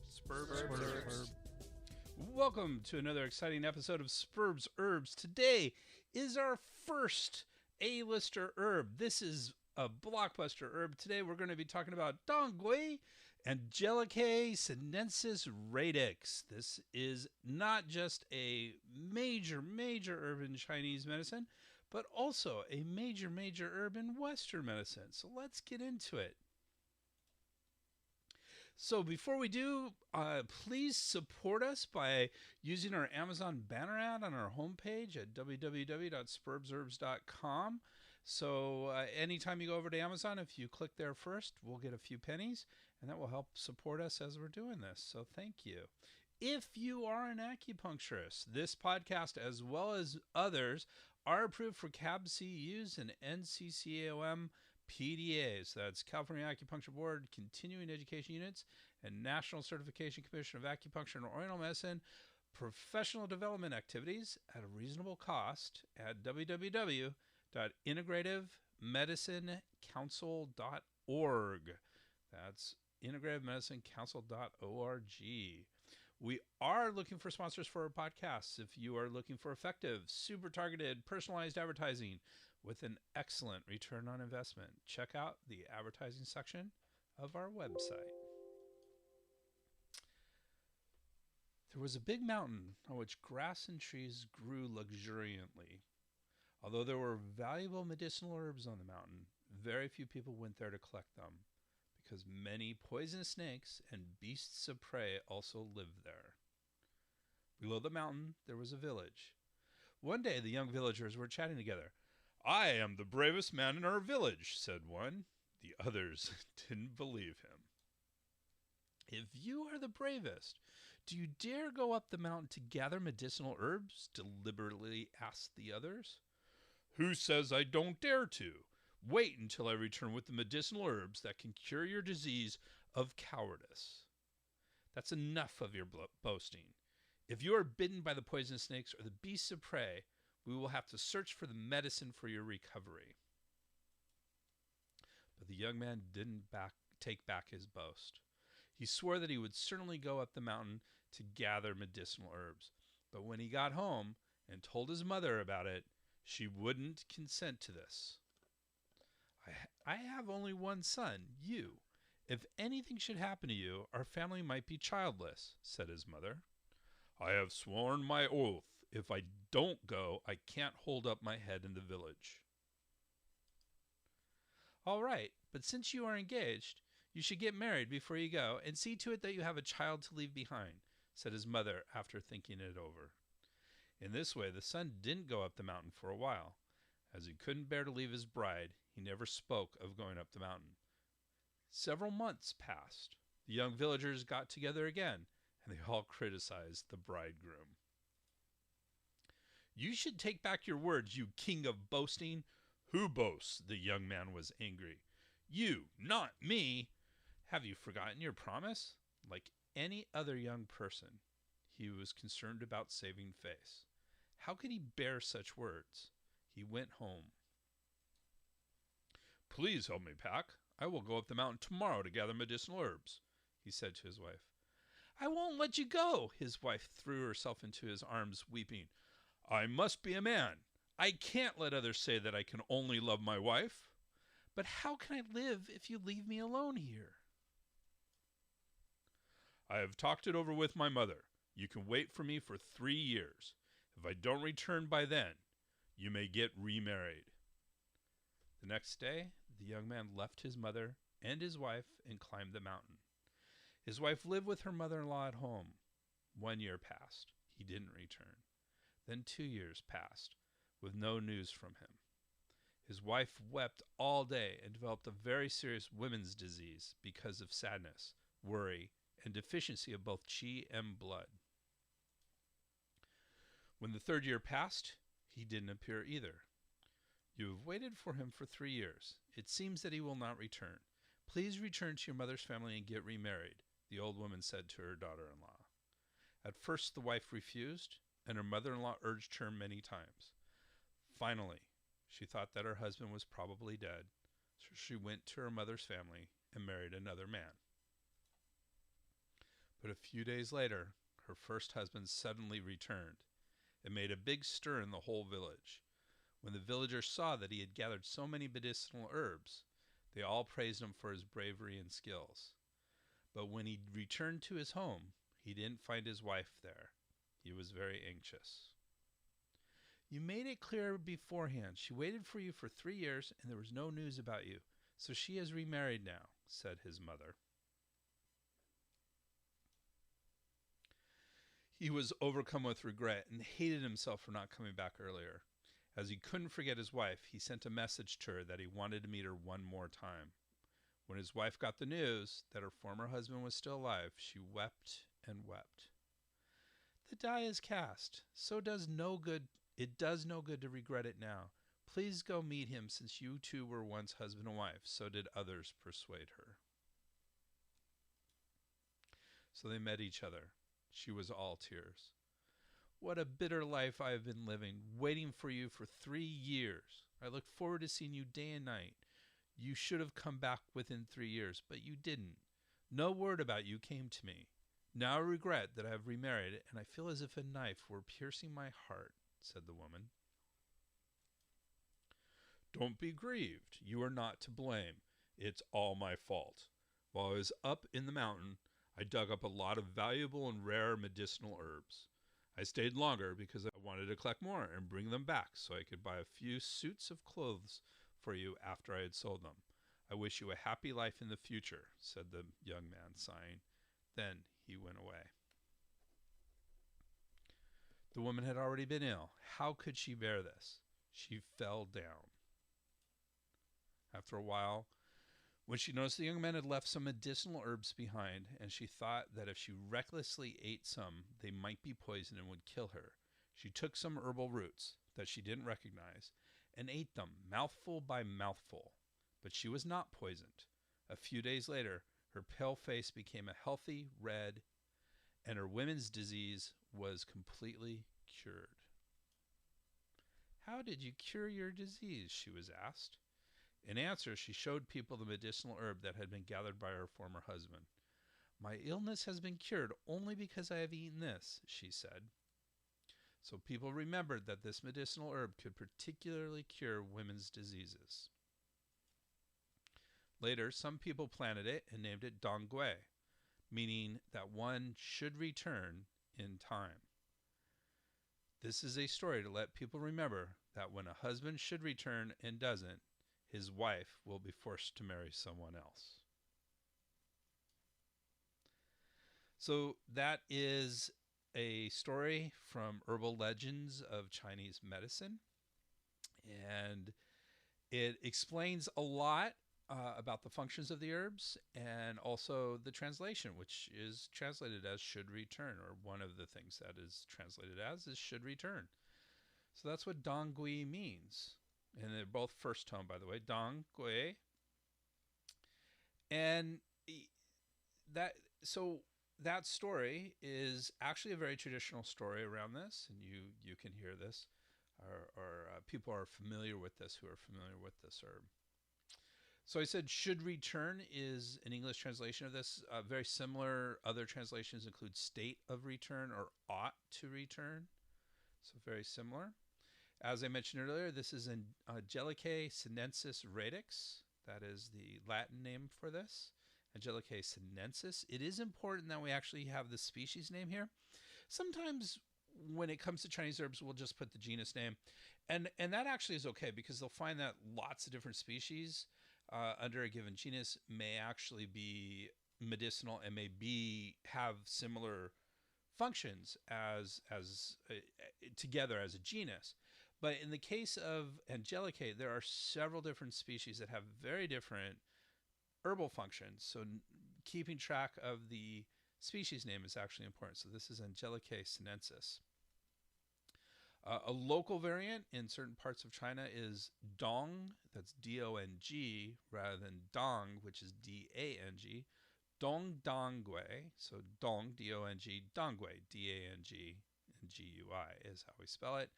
Sperb. Welcome to another exciting episode of Sperb's Herbs. Today is our first A-lister herb. This is a blockbuster herb. Today we're going to be talking about Dongui Angelica sinensis radix. This is not just a major herb in Chinese medicine, but also a major herb in Western medicine. So let's get into it. So before we do, please support us by using our Amazon banner ad on our homepage at www.spurbsherbs.com. So anytime you go over to Amazon, if you click there first, we'll get a few pennies, and that will help support us as we're doing this. So thank you. If you are an acupuncturist, this podcast, as well as others, are approved for CAB-CEUs and NCCAOM PDAs. That's California Acupuncture Board Continuing Education Units and National Certification Commission of Acupuncture and Oriental Medicine professional development activities at a reasonable cost at www.integrativemedicinecouncil.org. That's integrativemedicinecouncil.org. We are looking for sponsors for our podcasts. If you are looking for effective, super targeted, personalized advertising with an excellent return on investment, check out the advertising section of our website. There was a big mountain on which grass and trees grew luxuriantly. Although there were valuable medicinal herbs on the mountain, very few people went there to collect them, because many poisonous snakes and beasts of prey also lived there. Below the mountain, there was a village. One day, the young villagers were chatting together. "I am the bravest man in our village," said one. The others didn't believe him. "If you are the bravest, do you dare go up the mountain to gather medicinal herbs?" deliberately asked the others. "Who says I don't dare to? Wait until I return with the medicinal herbs that can cure your disease of cowardice." "That's enough of your boasting. If you are bitten by the poisonous snakes or the beasts of prey, we will have to search for the medicine for your recovery." But the young man didn't take back his boast. He swore that he would certainly go up the mountain to gather medicinal herbs. But when he got home and told his mother about it, she wouldn't consent to this. I have only one son, you. If anything should happen to you, our family might be childless," said his mother. "I have sworn my oath. If I don't go, I can't hold up my head in the village." "All right, but since you are engaged, you should get married before you go and see to it that you have a child to leave behind," said his mother after thinking it over. In this way, the son didn't go up the mountain for a while. As he couldn't bear to leave his bride, he never spoke of going up the mountain. Several months passed. The young villagers got together again, and they all criticized the bridegroom. "You should take back your words, you king of boasting." "Who boasts?" The young man was angry. "You, not me." "Have you forgotten your promise?" Like any other young person, he was concerned about saving face. How could he bear such words? He went home. "Please help me pack. I will go up the mountain tomorrow to gather medicinal herbs," he said to his wife. "I won't let you go." His wife threw herself into his arms, weeping. "I must be a man. I can't let others say that I can only love my wife." "But how can I live if you leave me alone here?" "I have talked it over with my mother. You can wait for me for 3 years. If I don't return by then, you may get remarried." The next day, the young man left his mother and his wife and climbed the mountain. His wife lived with her mother-in-law at home. 1 year passed. He didn't return. Then 2 years passed, with no news from him. His wife wept all day and developed a very serious women's disease because of sadness, worry, and deficiency of both qi and blood. When the 3rd year passed, he didn't appear either. "You have waited for him for 3 years. It seems that he will not return. Please return to your mother's family and get remarried," the old woman said to her daughter-in-law. At first the wife refused, and her mother-in-law urged her many times. Finally, she thought that her husband was probably dead, So she went to her mother's family and married another man. But a few days later, her first husband suddenly returned. It made a big stir in the whole village. When the villagers saw that he had gathered so many medicinal herbs, they all praised him for his bravery and skills. But when he returned to his home, he didn't find his wife there. He was very anxious. You made it clear beforehand. She waited for you for 3 years, and there was no news about you. So she has remarried now, said his mother. He was overcome with regret and hated himself for not coming back earlier. As he couldn't forget his wife, he sent a message to her that he wanted to meet her one more time. When his wife got the news that her former husband was still alive, she wept and wept. The die is cast. It does no good to regret it now. Please go meet him, since you two were once husband and wife. So did others persuade her. So they met each other. She was all tears. What a bitter life I have been living, waiting for you for 3 years. I look forward to seeing you day and night. You should have come back within 3 years, but you didn't. No word about you came to me. Now I regret that I have remarried, and I feel as if a knife were piercing my heart, said the woman. Don't be grieved. You are not to blame. It's all my fault. While I was up in the mountain, I dug up a lot of valuable and rare medicinal herbs. I stayed longer because I wanted to collect more and bring them back so I could buy a few suits of clothes for you after I had sold them. I wish you a happy life in the future, said the young man, sighing. Then he went away. The woman had already been ill. How could she bear this? She fell down. After a while, when she noticed the young man had left some medicinal herbs behind, and she thought that if she recklessly ate some, they might be poison and would kill her, she took some herbal roots that she didn't recognize and ate them mouthful by mouthful. But she was not poisoned. A few days later, her pale face became a healthy red, and her women's disease was completely cured. How did you cure your disease? She was asked. In answer, she showed people the medicinal herb that had been gathered by her former husband. My illness has been cured only because I have eaten this, she said. So people remembered that this medicinal herb could particularly cure women's diseases. Later, some people planted it and named it Dongui, meaning that one should return in time. This is a story to let people remember that when a husband should return and doesn't, his wife will be forced to marry someone else. So that is a story from Herbal Legends of Chinese Medicine. And it explains a lot about the functions of the herbs, and also the translation, which is translated as should return, or one of the things that is translated as is should return. So that's what Dongui means. And they're both first tone, by the way, Dongui. And that story is actually a very traditional story around this, and you can hear this, or people are familiar with this who are familiar with this herb. So I said should return is an English translation of this. Very similar other translations include state of return or ought to return. So very similar. As I mentioned earlier, this is an Angelica sinensis radix. That is the Latin name for this, Angelica sinensis. It is important that we actually have the species name here. Sometimes when it comes to Chinese herbs, we'll just put the genus name. And that actually is okay, because they'll find that lots of different species under a given genus may actually be medicinal and may have similar functions as together as a genus. But in the case of Angelica, there are several different species that have very different herbal functions. So keeping track of the species name is actually important. So this is Angelica sinensis. A local variant in certain parts of China is Dong, that's D-O-N-G, rather than Dong, which is D-A-N-G. Dong Dongui, so Dong, D-O-N-G, Dongui, D-A-N-G, and G-U-I is how we spell it.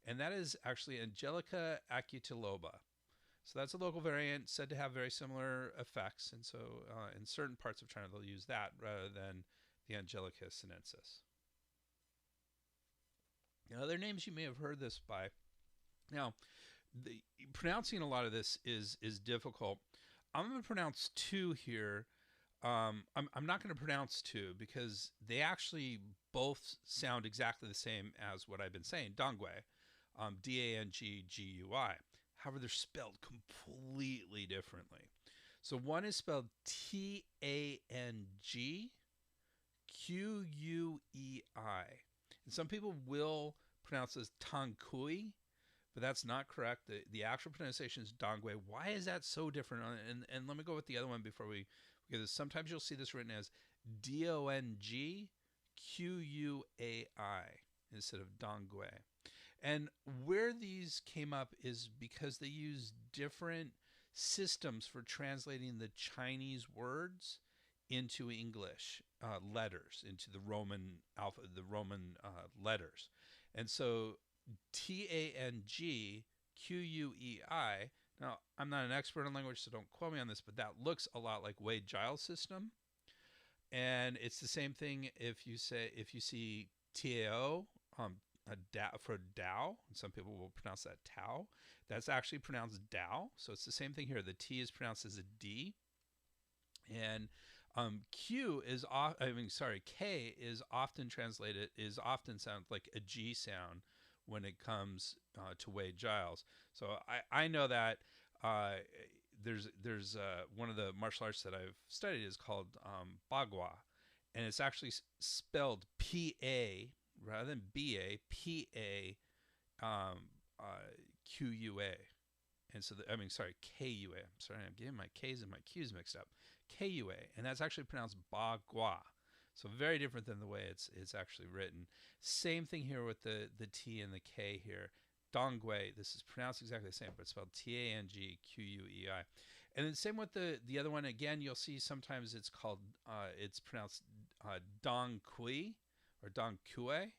And that is actually Angelica acutiloba. So that's a local variant said to have very similar effects. And so in certain parts of China, they'll use that rather than the Angelica sinensis. Now, other names you may have heard this by. Now, pronouncing a lot of this is difficult. I'm going to pronounce two here. I'm not going to pronounce two because they actually both sound exactly the same as what I've been saying. Dongui, Danggui. However, they're spelled completely differently. So one is spelled Tangquei, and some people will pronounce this Tangkui, but that's not correct. The actual pronunciation is Dongui. Why is that so different? And let me go with the other one before we get this. Sometimes you'll see this written as Dongquai instead of Dongui. And where these came up is because they use different systems for translating the Chinese words into English letters, into the Roman alpha, the Roman letters. And so Tangquei. Now, I'm not an expert on language, so don't quote me on this, but that looks a lot like Wade-Giles system. And it's the same thing if you see Tao, for Tao, and some people will pronounce that Tao. That's actually pronounced Dao. So it's the same thing here. The T is pronounced as a D. And K is often sounds like a G sound when it comes to Wade-Giles. So I know that there's one of the martial arts that I've studied is called Bagua, and it's actually spelled P-A rather than B-A, P-A Q-U-A. And so, K-U-A. I'm sorry, I'm getting my K's and my Q's mixed up. K-U-A, and that's actually pronounced Bagua. So very different than the way it's actually written. Same thing here with the T and the K here. Dongui, this is pronounced exactly the same, but it's spelled Tangquei. And then same with the other one. Again, you'll see sometimes it's called, it's pronounced Dongqui or Dongkue.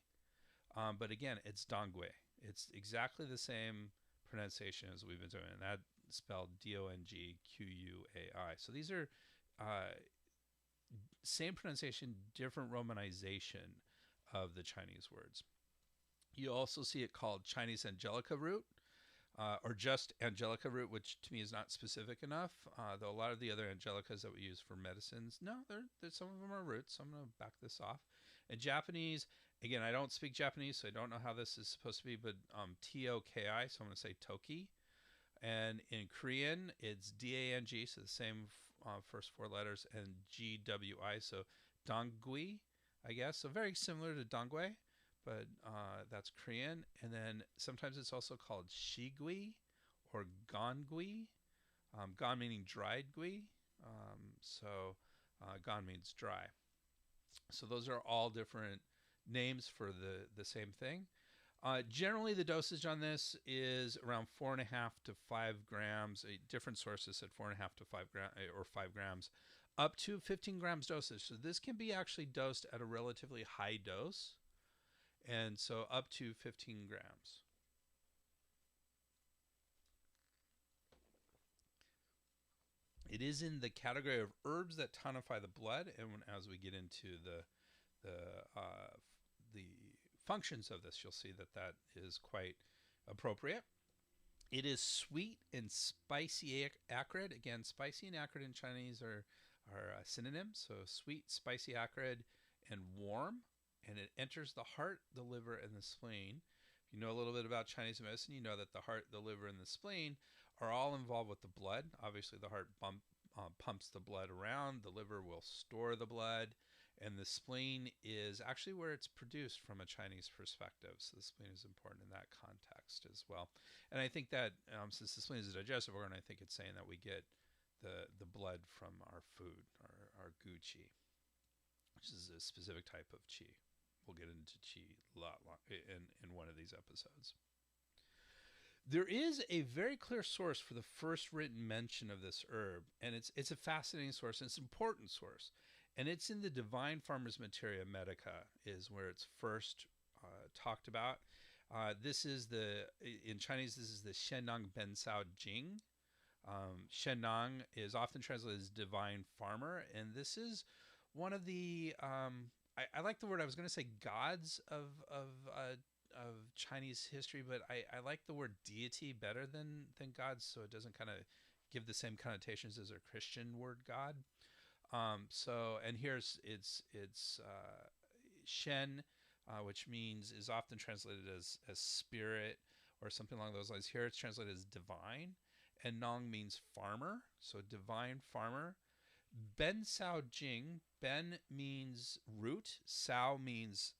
But again, it's Dongui. It's exactly the same pronunciation as we've been doing, and that's spelled Dongquai. So these are same pronunciation, different romanization of the Chinese words. You also see it called Chinese Angelica root, or just Angelica root, which to me is not specific enough. Though a lot of the other Angelicas that we use for medicines, no, some of them are roots. So I'm going to back this off. In Japanese, again, I don't speak Japanese, so I don't know how this is supposed to be, but Toki, so I'm going to say Toki. And in Korean, it's Dang, so the same first four letters, and Gwi, so Donggui, I guess. So very similar to Dongui, but that's Korean. And then sometimes it's also called Shigui or Gongui, Gon meaning dried gui. Gon means dry. So those are all different names for the same thing. Generally, the dosage on this is around 4.5 to 5 grams. Different sources said 4.5 to 5 grams or 5 grams, up to 15 grams dosage. So this can be actually dosed at a relatively high dose, and so up to 15 grams. It is in the category of herbs that tonify the blood, and as we get into the functions of this, you'll see that is quite appropriate. It is sweet and spicy acrid. Again, spicy and acrid in Chinese are synonyms. So sweet, spicy, acrid, and warm. And it enters the heart, the liver, and the spleen. If you know a little bit about Chinese medicine, you know that the heart, the liver, and the spleen are all involved with the blood. Obviously, the heart pumps the blood around. The liver will store the blood. And the spleen is actually where it's produced from a Chinese perspective. So the spleen is important in that context as well. And I think that since the spleen is a digestive organ, I think it's saying that we get the blood from our food, our gu qi, which is a specific type of qi. We'll get into qi a lot in one of these episodes. There is a very clear source for the first written mention of this herb, and it's a fascinating source, and it's an important source. And it's in the Divine Farmers Materia Medica is where it's first talked about. In Chinese, this is the Shenang Bensao Jing, Shenang is often translated as divine farmer, and this is one of the I like the word. I was going to say gods of Chinese history, but I like the word deity better than gods, so it doesn't kind of give the same connotations as a Christian word God. So and here's it's Shen, which means is often translated as spirit or something along those lines. Here it's translated as divine, and Nong means farmer, so divine farmer. Ben Sao Jing, Ben means root, Sao means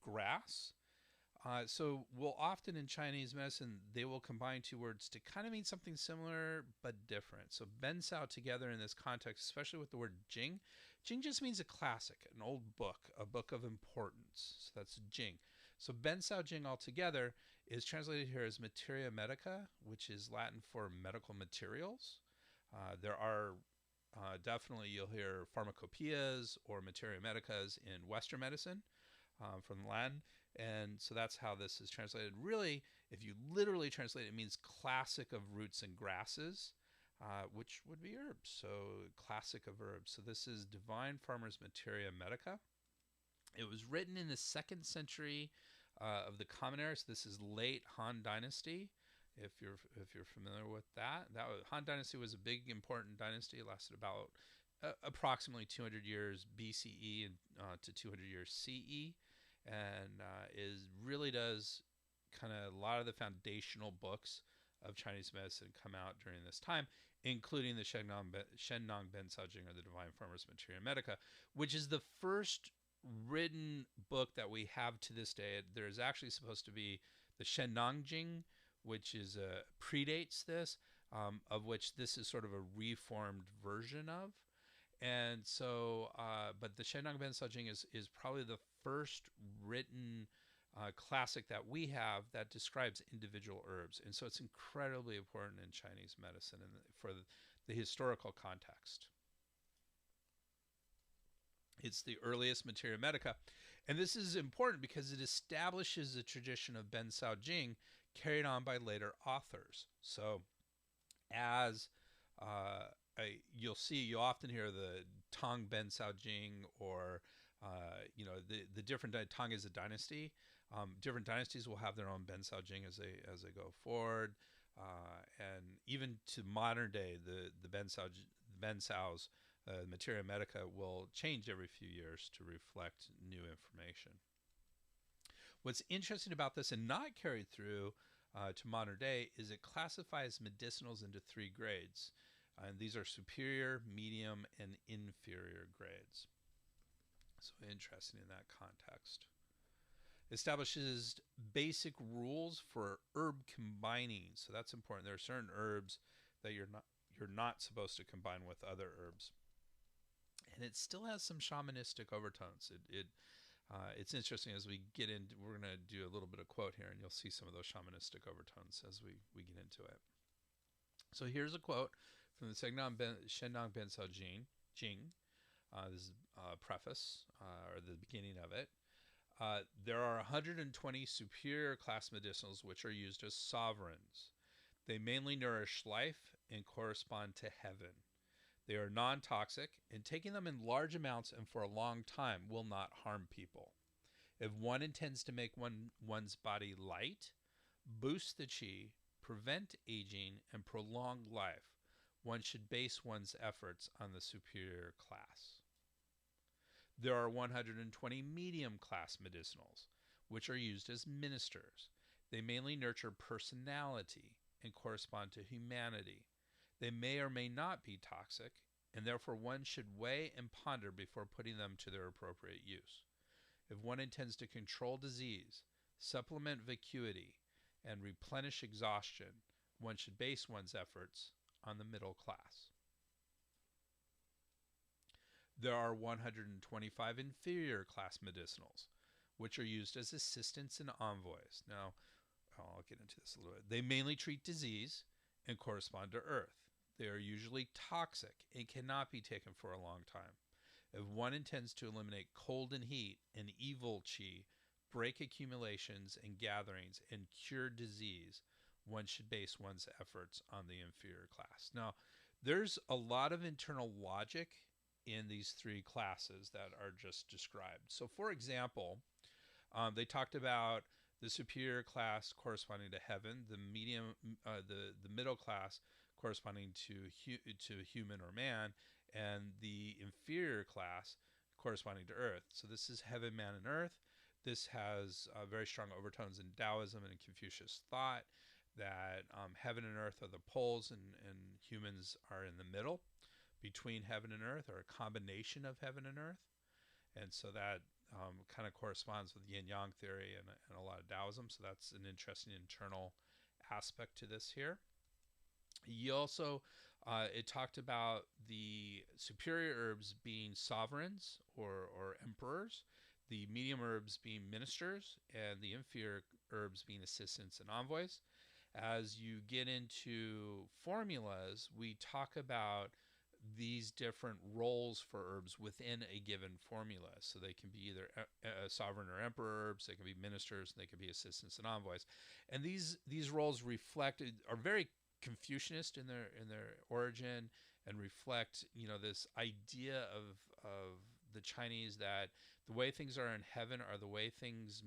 grass. So we'll often in Chinese medicine, they will combine two words to kind of mean something similar but different. So Ben Sao together in this context, especially with the word Jing. Jing just means a classic, an old book, a book of importance. So that's Jing. So Ben Sao Jing altogether is translated here as materia medica, which is Latin for medical materials. There are definitely, you'll hear pharmacopoeias or materia medicas in Western medicine from Latin. And so that's how this is translated. Really, if you literally translate it, it means classic of roots and grasses, which would be herbs. So classic of herbs. So this is Divine Farmer's Materia Medica. It was written in the 2nd century of the Common Era. So this is late Han Dynasty. If you're familiar with that, Han Dynasty was a big important dynasty. It lasted about approximately 200 years BCE to 200 years CE. And really does kind of a lot of the foundational books of Chinese medicine come out during this time, including the Shenang Ben Saojing, or the Divine Farmer's Materia Medica, which is the first written book that we have to this day. There's actually supposed to be the Shenang Jing, which is predates this, of which this is sort of a reformed version of. And so, but the Shenang Ben Saojing is probably the first written classic that we have that describes individual herbs. And so it's incredibly important in Chinese medicine and for the historical context. It's the earliest materia medica. And this is important because it establishes a tradition of Ben Sao Jing carried on by later authors. So as you'll often hear the Tang Ben Sao Jing, or the different Tang is a dynasty. Different dynasties will have their own Ben Sao Jing as they go forward, and even to modern day, the Ben Sao's Materia Medica will change every few years to reflect new information. What's interesting about this and not carried through to modern day is it classifies medicinals into 3 grades. And these are superior, medium, and inferior grades. So interesting in that context. Establishes basic rules for herb combining. So that's important. There are certain herbs that you're not supposed to combine with other herbs. And it still has some shamanistic overtones. It's interesting as we get into. We're going to do a little bit of quote here, and you'll see some of those shamanistic overtones as we get into it. So here's a quote from the Shenang Ben Sao Jing. This is a preface, or the beginning of it. There are 120 superior class medicinals which are used as sovereigns. They mainly nourish life and correspond to heaven. They are non-toxic, and taking them in large amounts and for a long time will not harm people. If one intends to make one's body light, boost the qi, prevent aging, and prolong life, one should base one's efforts on the superior class. There are 120 medium class medicinals, which are used as ministers. They mainly nurture personality and correspond to humanity. They may or may not be toxic, and therefore one should weigh and ponder before putting them to their appropriate use. If one intends to control disease, supplement vacuity, and replenish exhaustion, one should base one's efforts on the middle class. There are 125 inferior class medicinals, which are used as assistants and envoys. Now, I'll get into this a little bit. They mainly treat disease and correspond to earth. They are usually toxic and cannot be taken for a long time. If one intends to eliminate cold and heat and evil qi, break accumulations and gatherings, and cure disease, one should base one's efforts on the inferior class. Now, there's a lot of internal logic in these three classes that are just described. So, for example, they talked about the superior class corresponding to heaven, the medium, the middle class corresponding to human or man, and the inferior class corresponding to earth. So this is heaven, man, and earth. This has very strong overtones in Taoism and in Confucius thought that heaven and earth are the poles, and humans are in the middle between heaven and earth, or a combination of heaven and earth. And so that kind of corresponds with yin yang theory and a lot of Taoism. So that's an interesting internal aspect to this here. You also, it talked about the superior herbs being sovereigns or emperors, the medium herbs being ministers, and the inferior herbs being assistants and envoys. As you get into formulas, we talk about these different roles for herbs within a given formula. So they can be either sovereign or emperor herbs, they can be ministers, they can be assistants and envoys. And these roles are very Confucianist in their origin, and reflect, you know, this idea of the Chinese that the way things are in heaven are the way things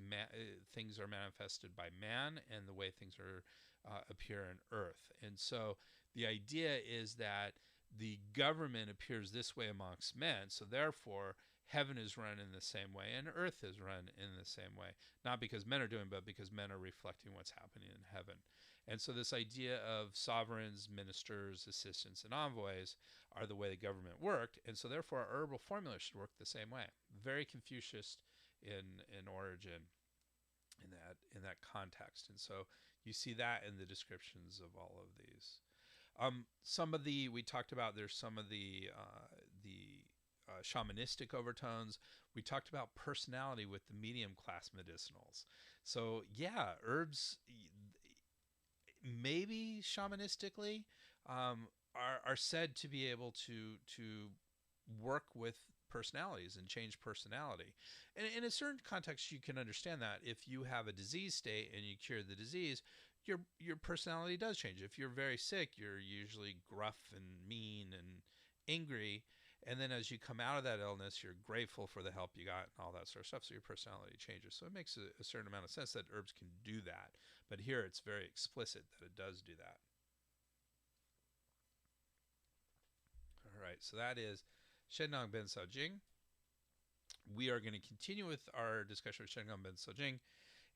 are manifested by man, and the way things are appear in earth. And so the idea is that the government appears this way amongst men, so therefore heaven is run in the same way and earth is run in the same way, not because men are doing, but because men are reflecting what's happening in heaven. And so this idea of sovereigns, ministers, assistants, and envoys are the way the government worked, and so therefore our herbal formula should work the same way. Very Confucius in origin in that context. And so you see that in the descriptions of all of these. We talked about, there's some of the shamanistic overtones. We talked about personality with the medium class medicinals. So yeah, herbs, maybe shamanistically, are said to be able to work with personalities and change personality. And in a certain context, you can understand that if you have a disease state and you cure the disease, your personality does change. If you're very sick, you're usually gruff and mean and angry. And then as you come out of that illness, you're grateful for the help you got and all that sort of stuff. So your personality changes. So it makes a certain amount of sense that herbs can do that. But here it's very explicit that it does do that. All right, so that is Shennong Ben Sao Jing. We are going to continue with our discussion of Shennong Ben Sao Jing.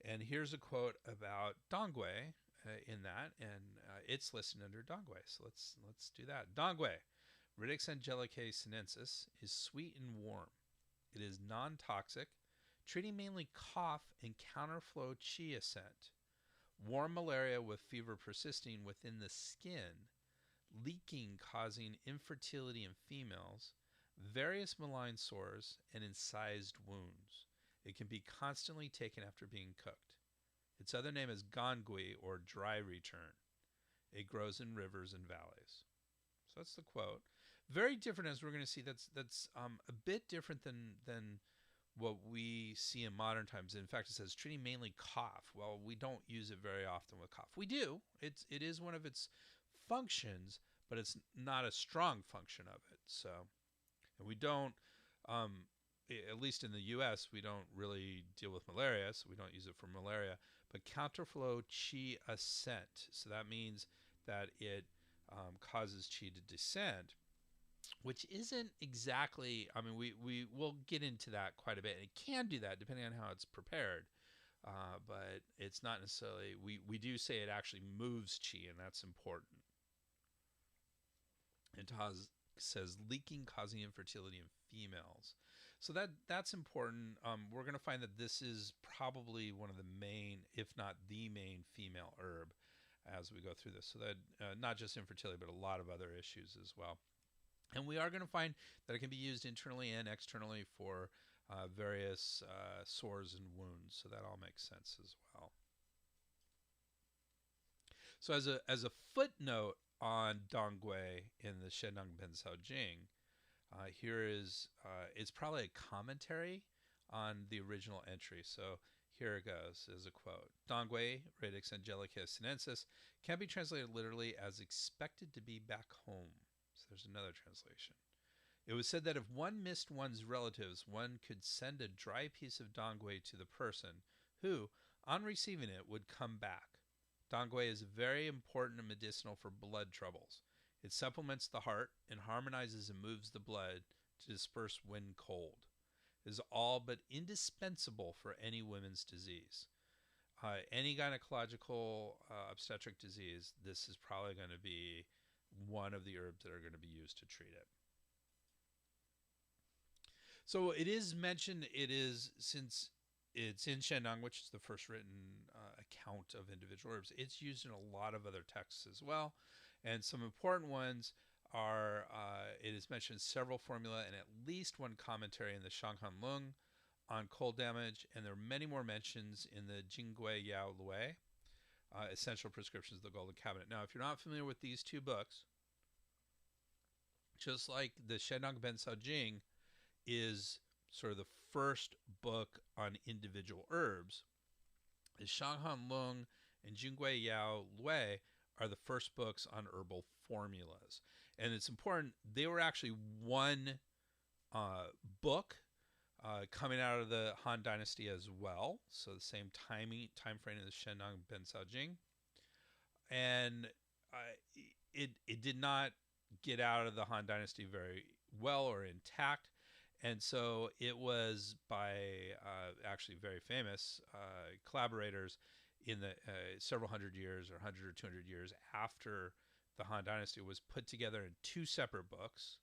And here's a quote about Dongui in that, and it's listed under Dongui. So let's do that. Dongui, Ridix Angelica sinensis, is sweet and warm. It is non-toxic, treating mainly cough and counterflow qi ascent, warm malaria with fever persisting within the skin, leaking causing infertility in females, various malign sores, and incised wounds. It can be constantly taken after being cooked. Its other name is gongui, or dry return. It grows in rivers and valleys. So that's the quote. Very different, as we're going to see. That's a bit different than what we see in modern times. In fact, it says treating mainly cough. Well, we don't use it very often with cough. We do. It is one of its functions, but it's not a strong function of it. So, and we don't. At least in the U.S., we don't really deal with malaria, so we don't use it for malaria. But counterflow qi ascent, so that means that it causes qi to descend, which isn't exactly, I mean, we will get into that quite a bit. It can do that depending on how it's prepared, but it's not necessarily, we do say it actually moves qi, and that's important. It says leaking causing infertility in females. So that's important. We're going to find that this is probably one of the main, if not the main, female herb as we go through this. So that not just infertility, but a lot of other issues as well. And we are going to find that it can be used internally and externally for various sores and wounds. So that all makes sense as well. So as a footnote on Dongui in the Shennong Ben Sao Jing, here is, it's probably a commentary on the original entry. So Here it goes as a quote. Dongui, radix angelica sinensis, can be translated literally as expected to be back home. So there's another translation. It was said that if one missed one's relatives, one could send a dry piece of dongui to the person, who, on receiving it, would come back. Dongui is very important and medicinal for blood troubles. It supplements the heart and harmonizes and moves the blood to disperse when cold. It is all but indispensable for any women's disease. Any gynecological obstetric disease, this is probably going to be one of the herbs that are going to be used to treat it. So it is mentioned, it is, since it's in Shandong, which is the first written account of individual herbs, it's used in a lot of other texts as well. And some important ones are, it is mentioned in several formula and at least one commentary in the Shanghan Lung on cold damage, and there are many more mentions in the Jingui Yao Lue, Essential Prescriptions of the Golden Cabinet. Now, if you're not familiar with these two books, just like the Shandong Ben Sao Jing is sort of the first book on individual herbs, the Shanghan Lung and Jingui Yao Lue are the first books on herbal formulas. And it's important, they were actually one book coming out of the Han Dynasty as well. So the same time frame as the Shandong Ben Sao Jing. And it did not get out of the Han Dynasty very well or intact. And so it was by actually very famous collaborators in the several hundred years or 100 or 200 years after the Han Dynasty, was put together in two separate books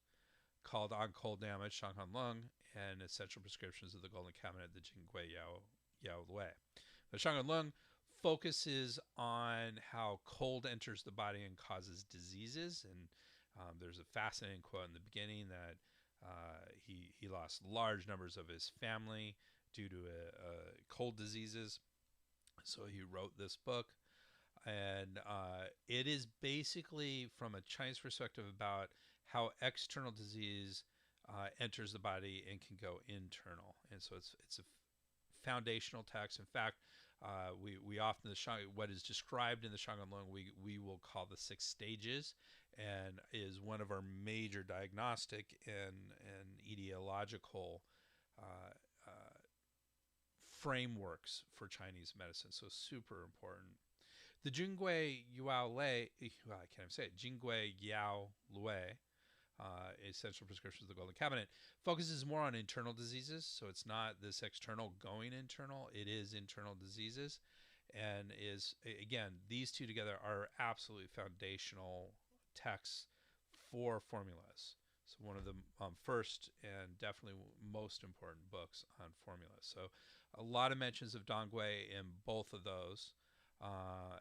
called On Cold Damage, Shanghan Lung, and Essential Prescriptions of the Golden Cabinet, the Jingui Yao Lue. The Shanghan Lung focuses on how cold enters the body and causes diseases. And there's a fascinating quote in the beginning that he lost large numbers of his family due to cold diseases. So he wrote this book. And it is basically, from a Chinese perspective, about how external disease enters the body and can go internal. And so it's a foundational text. In fact, we often, what is described in the Shanghan Lung, we will call the 6 stages, and is one of our major diagnostic and etiological frameworks for Chinese medicine. So super important. The Jingui Yao Lue, I can't even say it, Jingui Yao Lue, Essential Prescriptions of the Golden Cabinet, focuses more on internal diseases. So it's not this external going internal, it is internal diseases. And is, again, these two together are absolutely foundational texts for formulas. So one of the first and definitely most important books on formulas. So a lot of mentions of Dongui in both of those.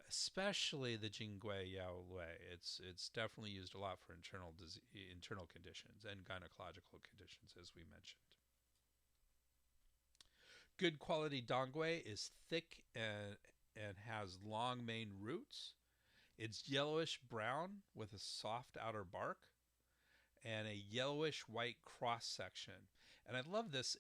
Especially the Jingui Yao Lue. It's definitely used a lot for internal conditions and gynecological conditions, as we mentioned. Good quality Dongui is thick and has long main roots. It's yellowish brown with a soft outer bark and a yellowish white cross section. And I love this.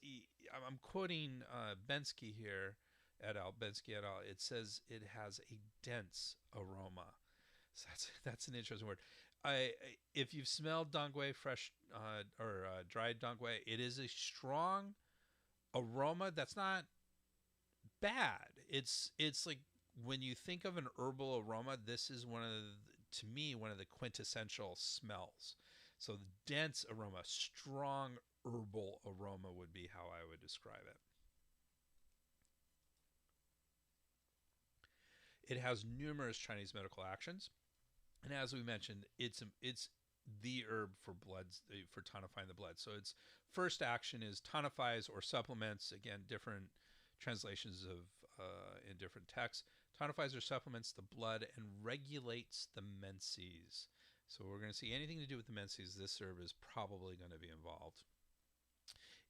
I'm quoting Bensky here. Bensky et al. It says it has a dense aroma. So that's an interesting word. If you've smelled dongui, fresh or dried dongui, it is a strong aroma that's not bad. It's like, when you think of an herbal aroma, this is to me one of the quintessential smells. So the dense aroma, strong herbal aroma would be how I would describe it. It has numerous Chinese medical actions, and as we mentioned, it's the herb for for tonifying the blood. So its first action is tonifies or supplements. Again, different translations of in different texts. Tonifies or supplements the blood and regulates the menses. So we're going to see anything to do with the menses. This herb is probably going to be involved.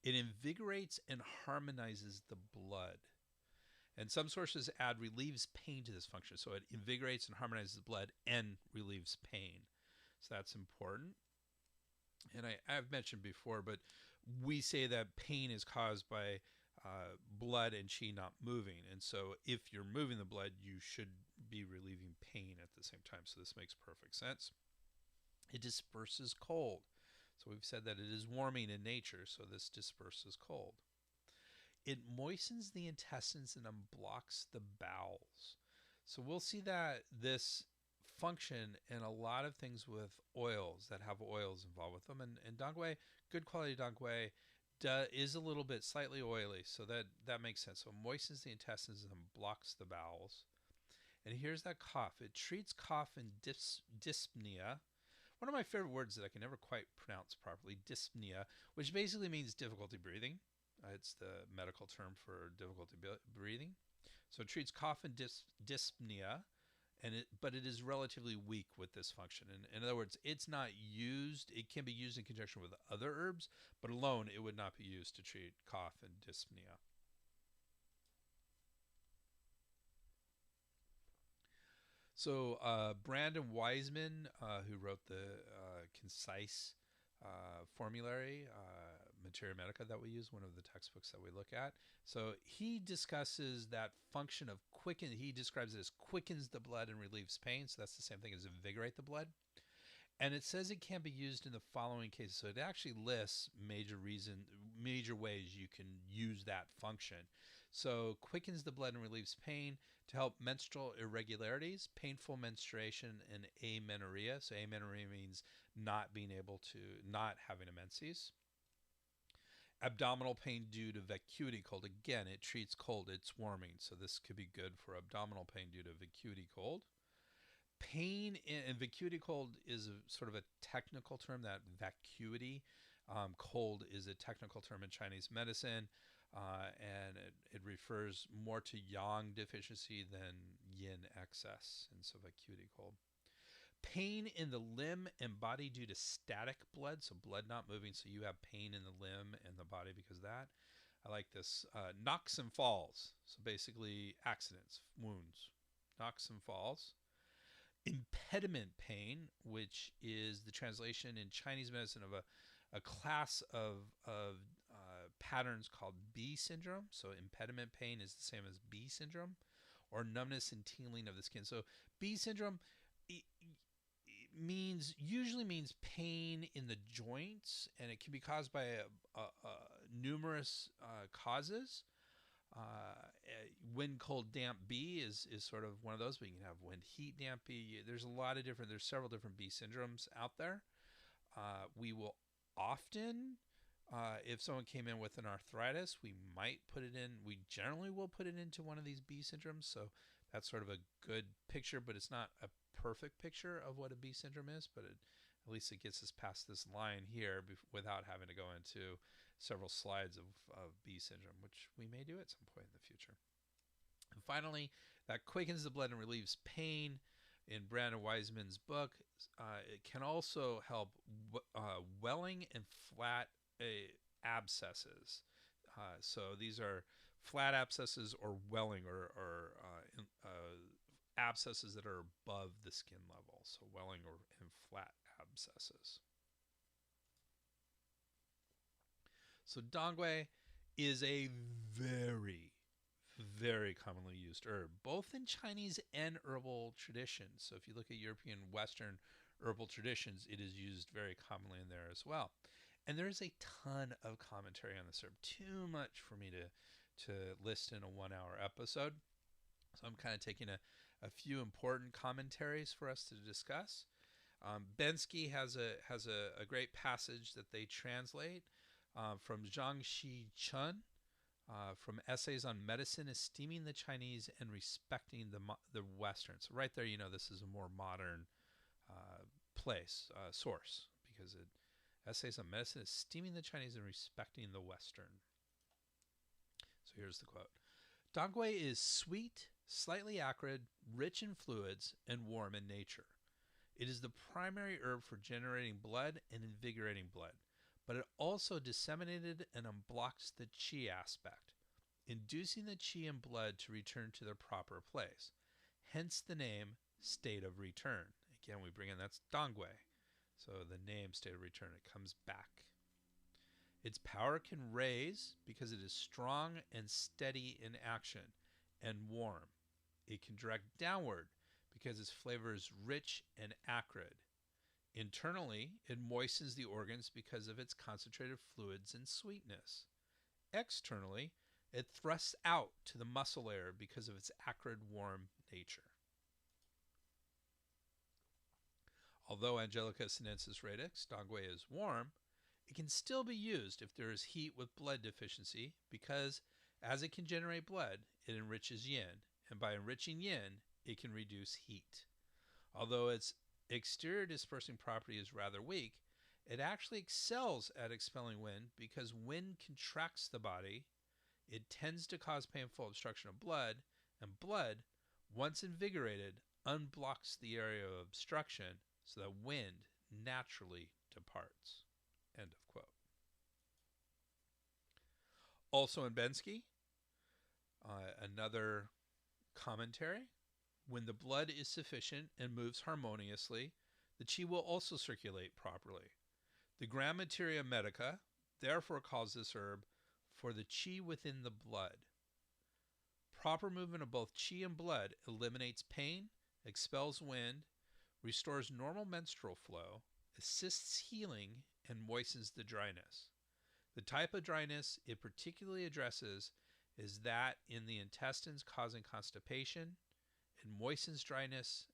It invigorates and harmonizes the blood. And some sources add relieves pain to this function. So it invigorates and harmonizes the blood and relieves pain. So that's important. And I've mentioned before, but we say that pain is caused by blood and qi not moving. And so if you're moving the blood, you should be relieving pain at the same time. So this makes perfect sense. It disperses cold. So we've said that it is warming in nature, so this disperses cold. It moistens the intestines and unblocks the bowels. So we'll see that this function in a lot of things with oils that have oils involved with them. And dongui, good quality dongui, is a little bit slightly oily, so that makes sense. So it moistens the intestines and blocks the bowels. And here's that cough. It treats cough and dyspnea. One of my favorite words that I can never quite pronounce properly, dyspnea, which basically means difficulty breathing. It's the medical term for difficulty breathing. So it treats cough and dyspnea, but it is relatively weak with this function. In other words, it's not used. It can be used in conjunction with other herbs, but alone it would not be used to treat cough and dyspnea. So Brandon Wiseman, who wrote the concise formulary, Materia Medica that we use, one of the textbooks that we look at. So he discusses that function of quicken. He describes it as quickens the blood and relieves pain. So that's the same thing as invigorate the blood. And it says it can be used in the following cases. So it actually lists major ways you can use that function. So quickens the blood and relieves pain to help menstrual irregularities, painful menstruation, and amenorrhea. So amenorrhea means not having a menses. Abdominal pain due to vacuity cold. Again, it treats cold. It's warming. So this could be good for abdominal pain due to vacuity cold. Pain and vacuity cold is sort of a technical term. That vacuity cold is a technical term in Chinese medicine, and it refers more to yang deficiency than yin excess, and so vacuity cold. Pain in the limb and body due to static blood, so blood not moving, so you have pain in the limb and the body because of that. I like this. Knocks and falls, so basically accidents, wounds, knocks and falls. Impediment pain, which is the translation in Chinese medicine of a class of patterns called B syndrome. So impediment pain is the same as B syndrome, or numbness and tingling of the skin. So B syndrome usually means pain in the joints, and it can be caused by numerous causes. Wind, cold, damp B is sort of one of those, but you can have wind, heat, damp B. There's several different B syndromes out there. We will often, if someone came in with an arthritis, we generally will put it into one of these B syndromes. So that's sort of a good picture, but it's not a perfect picture of what a B syndrome is, but at least it gets us past this line here without having to go into several slides of B syndrome, which we may do at some point in the future. And finally, that quickens the blood and relieves pain. In Brandon Wiseman's book, it can also help welling and flat abscesses. So these are flat abscesses or welling or abscesses that are above the skin level. So welling and flat abscesses. So dongui is a very, very commonly used herb, both in Chinese and herbal traditions. So if you look at European Western herbal traditions, it is used very commonly in there as well. And there's a ton of commentary on this herb. Too much for me to list in a 1-hour episode. So I'm kind of taking a few important commentaries for us to discuss. Bensky has a great passage that they translate from Zhang Shi Chun, from Essays on Medicine, Esteeming the Chinese and Respecting the Western. So right there, this is a more modern source, because Essays on Medicine, Esteeming the Chinese and Respecting the Western. So here's the quote. Dongui is sweet, slightly acrid, rich in fluids, and warm in nature. It is the primary herb for generating blood and invigorating blood, but it also disseminated and unblocks the qi aspect, inducing the qi and blood to return to their proper place. Hence the name state of return. Again, we bring in, that's dongui. So the name state of return, it comes back. Its power can raise because it is strong and steady in action and warm. It can direct downward because its flavor is rich and acrid. Internally, it moistens the organs because of its concentrated fluids and sweetness. Externally, it thrusts out to the muscle layer because of its acrid, warm nature. Although Angelica sinensis radix, Dongui, is warm, it can still be used if there is heat with blood deficiency because as it can generate blood, it enriches yin, and by enriching yin, it can reduce heat. Although its exterior dispersing property is rather weak, it actually excels at expelling wind because wind contracts the body. It tends to cause painful obstruction of blood, and blood, once invigorated, unblocks the area of obstruction so that wind naturally departs. End of quote. Also in Bensky, another commentary. When the blood is sufficient and moves harmoniously, the qi will also circulate properly. The Gram Materia Medica therefore calls this herb for the qi within the blood. Proper movement of both qi and blood eliminates pain, expels wind, restores normal menstrual flow, assists healing, and moistens the dryness. The type of dryness it particularly addresses is that in the intestines causing constipation. It moistens dryness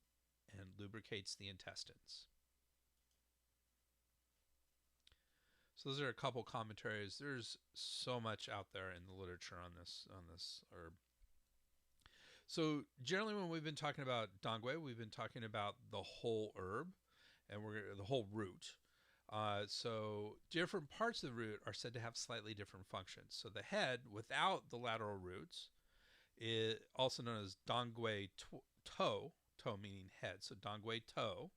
and lubricates the intestines. So those are a couple commentaries. There's so much out there in the literature on this herb. So generally, when we've been talking about Dongui, we've been talking about the whole herb and the whole root. So different parts of the root are said to have slightly different functions. So the head, without the lateral roots, is also known as Dongui to meaning head. So Dongui to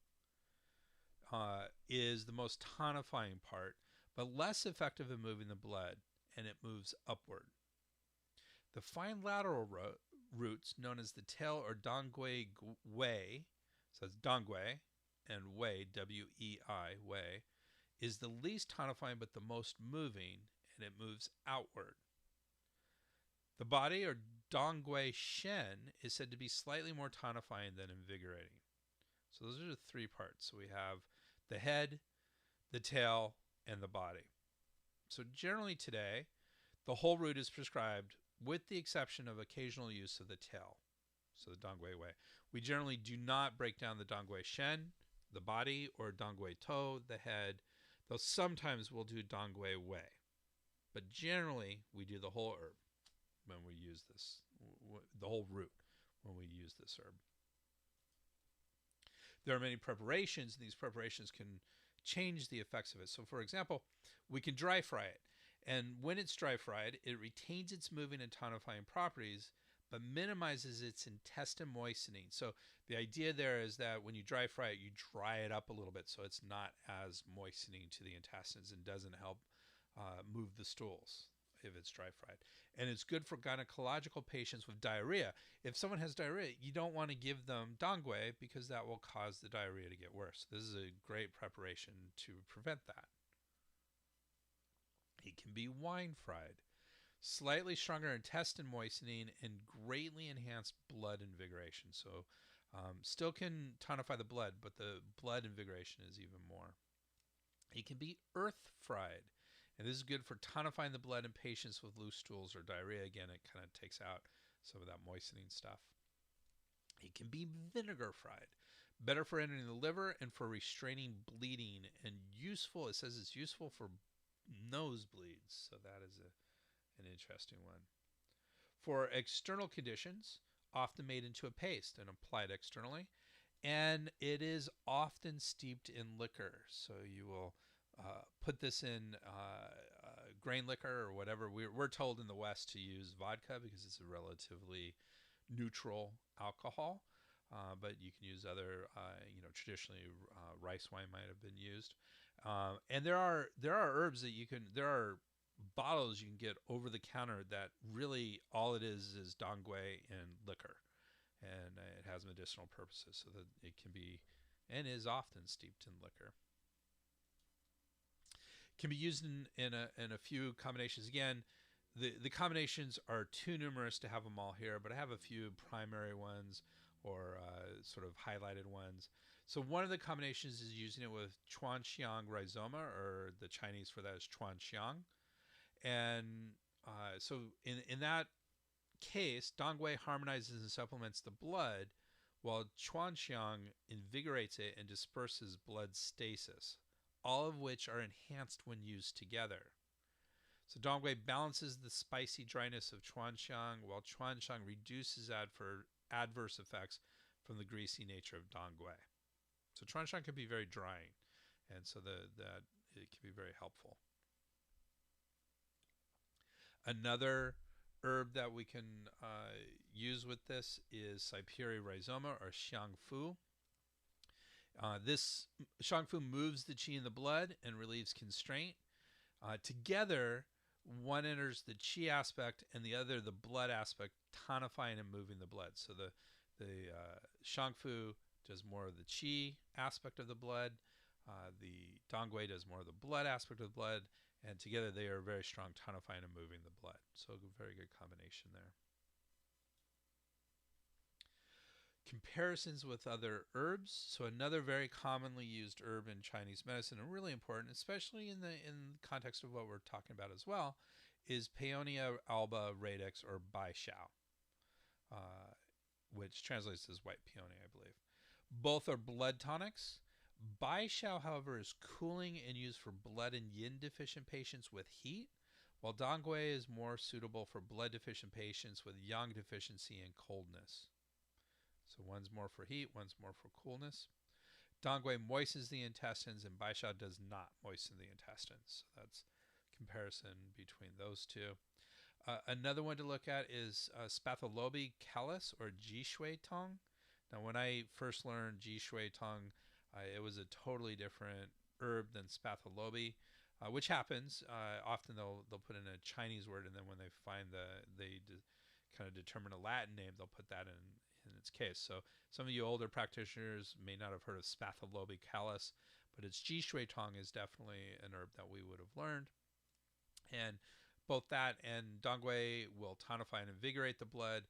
is the most tonifying part, but less effective in moving the blood, and it moves upward. The fine lateral roots, known as the tail or Dongui wei, so it's Dongui and wei, W-E-I, wei, is the least tonifying but the most moving, and it moves outward. The body, or Dongui Shen, is said to be slightly more tonifying than invigorating. So those are the three parts. So we have the head, the tail, and the body. So generally today, the whole root is prescribed with the exception of occasional use of the tail. So the Dongui Wei. We generally do not break down the Dongui Shen, the body, or Dongui To, the head, though sometimes we'll do Dongui Wei. But generally, we do the whole herb when we use this, the whole root when we use this herb. There are many preparations, and these preparations can change the effects of it. So for example, we can dry fry it. And when it's dry fried, it retains its moving and tonifying properties, but minimizes its intestine moistening. So the idea there is that when you dry fry it, you dry it up a little bit so it's not as moistening to the intestines and doesn't help move the stools if it's dry fried. And it's good for gynecological patients with diarrhea. If someone has diarrhea, you don't want to give them Dongui because that will cause the diarrhea to get worse. This is a great preparation to prevent that. It can be wine fried. Slightly stronger intestine moistening and greatly enhanced blood invigoration. So still can tonify the blood, but the blood invigoration is even more. It can be earth fried. And this is good for tonifying the blood in patients with loose stools or diarrhea. Again, it kind of takes out some of that moistening stuff. It can be vinegar fried. Better for entering the liver and for restraining bleeding. And useful, it says it's useful for nosebleeds. So that is an interesting one. For external conditions, often made into a paste and applied externally. And it is often steeped in liquor. So you will put this in grain liquor or whatever. We're told in the West to use vodka because it's a relatively neutral alcohol, but you can use other, traditionally rice wine might have been used. And there are herbs that there are bottles you can get over the counter that really all it is Dongui and liquor, and it has medicinal purposes so that it can be and is often steeped in liquor. Can be used in a few combinations. Again, the combinations are too numerous to have them all here, but I have a few primary ones or sort of highlighted ones. So one of the combinations is using it with Chuanxiang rhizoma, or the Chinese for that is Chuanxiang. And so in that case, Dongui harmonizes and supplements the blood, while Chuanxiang invigorates it and disperses blood stasis, all of which are enhanced when used together. So Dongui balances the spicy dryness of Chuanxiang, while Chuanxiang reduces adverse effects from the greasy nature of Dongui. So Chuanxiang can be very drying, and so that it can be very helpful. Another herb that we can use with this is Cyperi rhizoma, or xiangfu. This xiangfu moves the qi in the blood and relieves constraint. Together, one enters the qi aspect and the other the blood aspect, tonifying and moving the blood. So the xiangfu does more of the qi aspect of the blood. The dongui does more of the blood aspect of the blood, and together they are very strong, tonifying and moving the blood. So a very good combination there. Comparisons with other herbs. So another very commonly used herb in Chinese medicine, and really important, especially in the context of what we're talking about as well, is Paeonia alba radix, or Bai Xiao, which translates as white peony, I believe. Both are blood tonics. Bai Xiao, however, is cooling and used for blood and yin deficient patients with heat, while Dongui is more suitable for blood deficient patients with yang deficiency and coldness. So one's more for heat, one's more for coolness. Dongui moistens the intestines, and Bai Xiao does not moisten the intestines. So that's comparison between those two. Another one to look at is Spatholobi callus, or Ji Shui Tong. Now, when I first learned Ji Shui Tong, it was a totally different herb than Spatholobi, which happens. Often they'll put in a Chinese word, and then when they find kind of determine a Latin name, they'll put that in its case. So some of you older practitioners may not have heard of Spatholobi callus, but its Ji Shui Tong is definitely an herb that we would have learned. And both that and Dongui will tonify and invigorate the blood.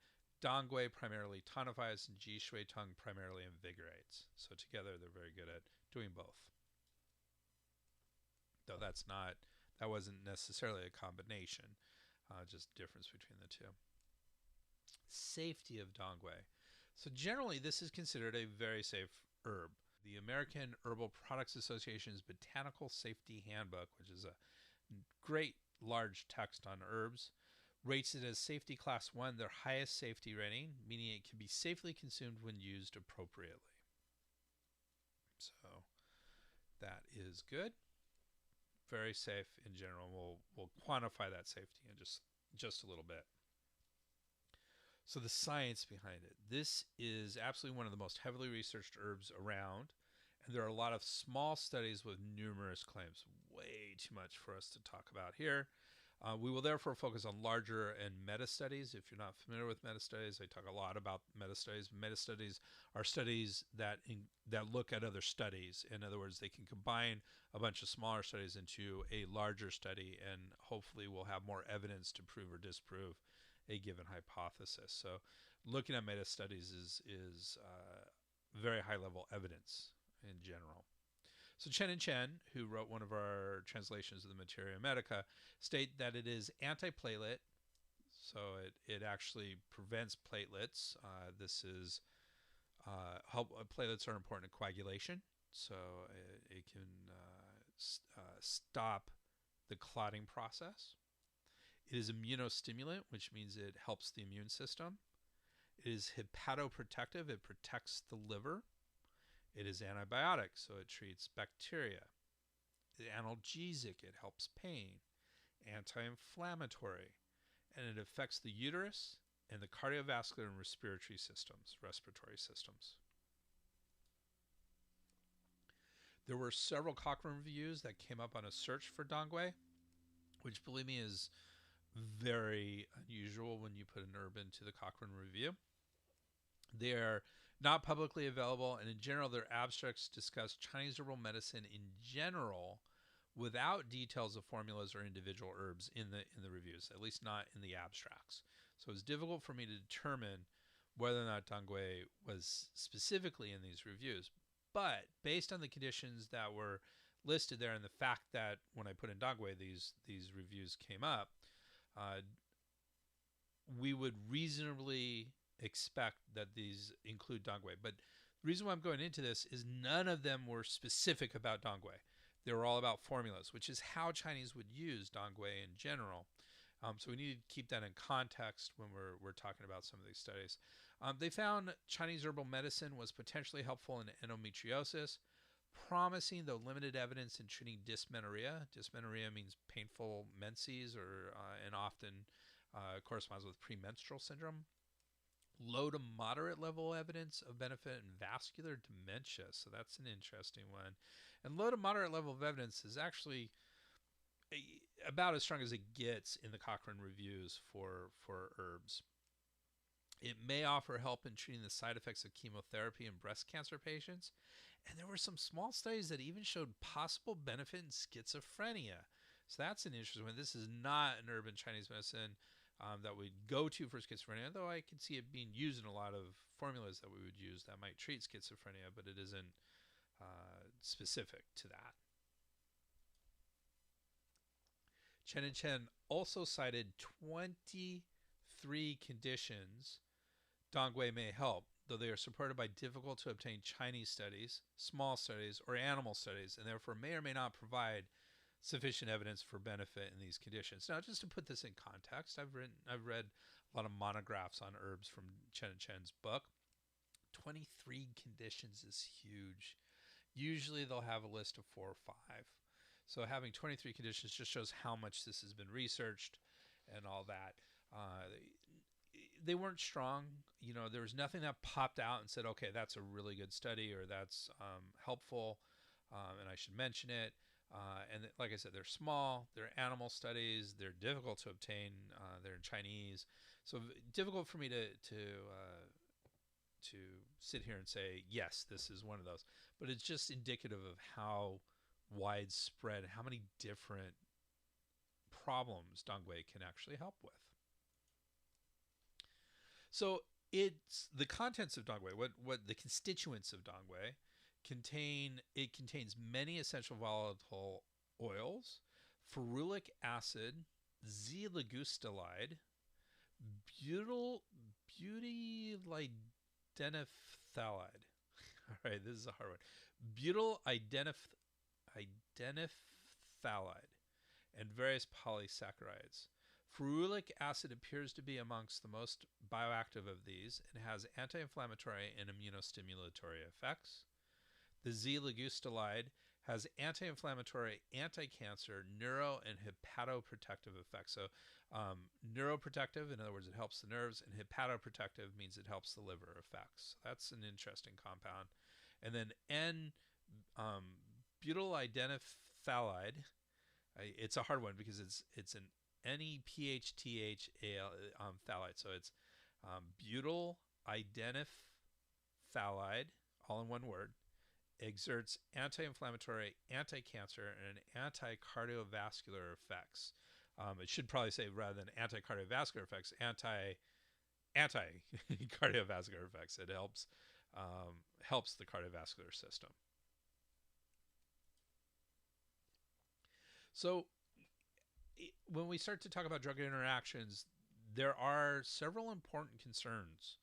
Dongui primarily tonifies, and Ji Shui Tong primarily invigorates. So together they're very good at doing both. Though that wasn't necessarily a combination, just difference between the two. Safety of Dongui. So generally this is considered a very safe herb. The American Herbal Products Association's Botanical Safety Handbook, which is a great large text on herbs, rates it as safety class 1, their highest safety rating, meaning it can be safely consumed when used appropriately. So that is good. Very safe in general. We'll quantify that safety in just a little bit. So the science behind it. This is absolutely one of the most heavily researched herbs around, and there are a lot of small studies with numerous claims. Way too much for us to talk about here. We will therefore focus on larger and meta-studies. If you're not familiar with meta-studies, I talk a lot about meta-studies. Meta-studies are studies that look at other studies. In other words, they can combine a bunch of smaller studies into a larger study, and hopefully we'll have more evidence to prove or disprove a given hypothesis. So looking at meta-studies is very high-level evidence in general. So Chen and Chen, who wrote one of our translations of the Materia Medica, state that it is antiplatelet, so it actually prevents platelets. Platelets are important in coagulation, so it can stop the clotting process. It is immunostimulant, which means it helps the immune system. It is hepatoprotective, it protects the liver. It is antibiotic, so it treats bacteria. Analgesic, it helps pain. Anti-inflammatory, and it affects the uterus and the cardiovascular and respiratory systems. There were several Cochrane reviews that came up on a search for Dongui, which, believe me, is very unusual when you put an herb into the Cochrane review. They are not publicly available, and in general, their abstracts discuss Chinese herbal medicine in general without details of formulas or individual herbs in the reviews, at least not in the abstracts. So it's difficult for me to determine whether or not dongui was specifically in these reviews. But based on the conditions that were listed there and the fact that when I put in dongui, these reviews came up, we would reasonably expect that these include dongui. But the reason why I'm going into this is none of them were specific about dongui. They were all about formulas, which is how Chinese would use dongui in general. So we need to keep that in context when we're talking about some of these studies. They found Chinese herbal medicine was potentially helpful in endometriosis, promising though limited evidence in treating dysmenorrhea. Dysmenorrhea means painful menses, and often corresponds with premenstrual syndrome. Low to moderate level evidence of benefit in vascular dementia. So that's an interesting one. And low to moderate level of evidence is actually about as strong as it gets in the Cochrane reviews for herbs. It may offer help in treating the side effects of chemotherapy in breast cancer patients. And there were some small studies that even showed possible benefit in schizophrenia. So that's an interesting one. This is not an herb in Chinese medicine that we'd go to for schizophrenia, though I could see it being used in a lot of formulas that we would use that might treat schizophrenia, but it isn't specific to that. Chen and Chen also cited 23 conditions dongui may help, though they are supported by difficult to obtain Chinese studies, small studies, or animal studies, and therefore may or may not provide sufficient evidence for benefit in these conditions. Now, just to put this in context, I've read a lot of monographs on herbs from Chen and Chen's book. 23 conditions is huge. Usually they'll have a list of 4 or 5. So having 23 conditions just shows how much this has been researched and all that. They weren't strong. You know, there was nothing that popped out and said, okay, that's a really good study or that's helpful and I should mention it. And like I said, they're small, they're animal studies, they're difficult to obtain, they're in Chinese. So difficult for me to sit here and say, yes, this is one of those. But it's just indicative of how widespread, how many different problems dongui can actually help with. So it's the contents of dongui, what the constituents of dongui contains many essential volatile oils, ferulic acid, Z-ligustolide, butylidenophthalide. All right, this is a hard one. Butylidenophthalide and various polysaccharides. Ferulic acid appears to be amongst the most bioactive of these and has anti-inflammatory and immunostimulatory effects. The Z-ligustolide has anti-inflammatory, anti-cancer, neuro, and hepatoprotective effects. So neuroprotective, in other words, it helps the nerves, and hepatoprotective means it helps the liver effects. That's an interesting compound. And then N-butylidenophthalide, it's a hard one because it's an NEPHTHAL phthalate. So it's butylidenophthalide, all in one word, exerts anti-inflammatory, anti-cancer, and anti-cardiovascular effects. It should probably say, rather than anti-cardiovascular effects, anti-cardiovascular effects. It helps the cardiovascular system. So when we start to talk about drug interactions, there are several important concerns